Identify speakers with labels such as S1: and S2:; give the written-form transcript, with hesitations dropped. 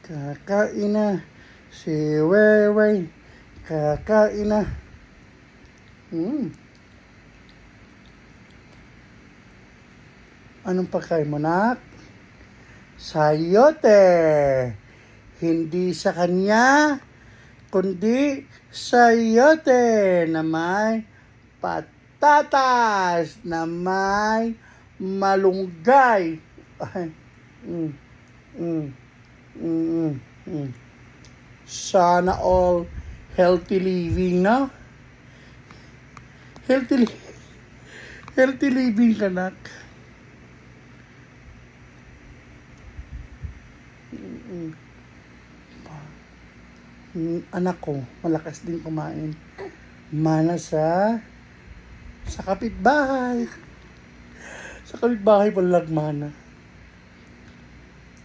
S1: Kakain na si Weiwei. Kakain na. Anong pagkain mo, nak? Sayote. Hindi sa kanya, kundi sayote na may patatas, na may malunggay. Ay, Sana all healthy living, no? Healthy living ka, nak. Anak ko, malakas din kumain. Mana sa kapitbahay. Sa kapitbahay pala mana.